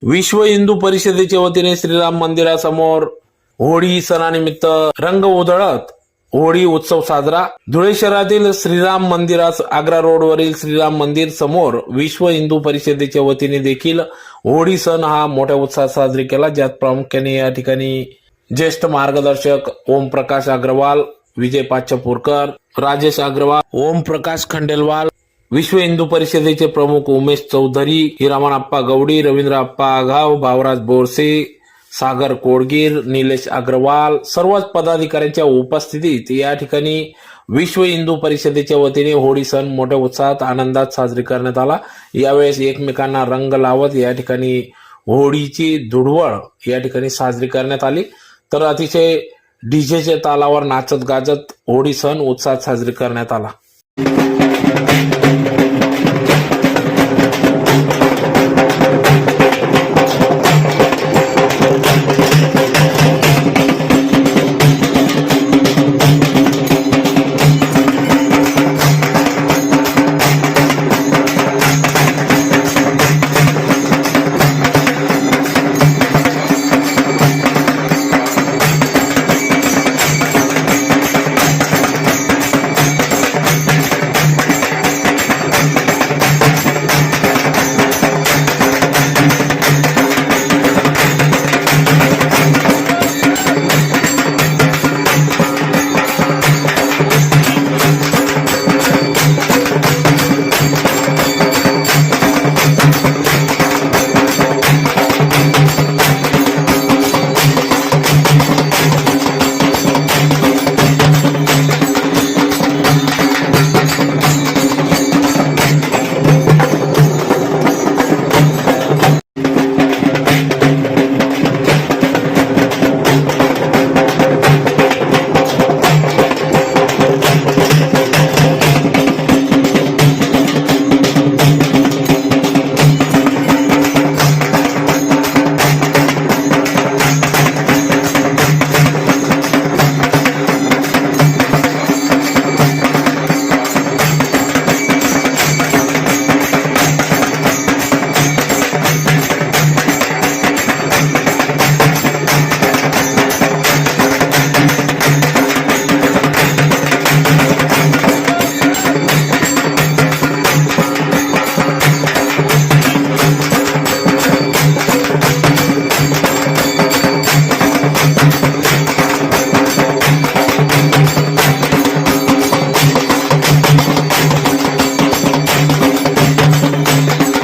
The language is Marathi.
विश्व हिंदू परिषदेच्या वतीने श्रीराम मंदिरासमोर होळी सणानिमित्त रंग उधळत होळी उत्सव साजरा. धुळे शहरातील श्रीराम मंदिरास आग्रा रोडवरील श्रीराम मंदिर समोर विश्व हिंदू परिषदेच्या वतीने देखील होळी सण हा मोठ्या उत्साहात साजरी केला, ज्यात प्रामुख्याने या ठिकाणी ज्येष्ठ मार्गदर्शक ओमप्रकाश अग्रवाल, विजय पाचपूरकर, राजेश अग्रवाल, ओमप्रकाश खंडेलवाल, विश्व हिंदू परिषदेचे प्रमुख उमेश चौधरी, हिरामणप्पा गवडी, रवींद्रप्पा आघाव, भावराज बोरसे, सागर कोडगीर, निलेश अग्रवाल सर्वच पदाधिकाऱ्यांच्या उपस्थितीत या ठिकाणी विश्व हिंदू परिषदेच्या वतीने होळी सण मोठ्या उत्साहात आनंदात साजरी करण्यात आला. यावेळेस एकमेकांना रंग लावत या ठिकाणी होळीची धुडवळ या ठिकाणी साजरी करण्यात आली. तर अतिशय डीजेच्या तालावर नाचत गाजत होळी सण उत्साहात साजरी करण्यात आला.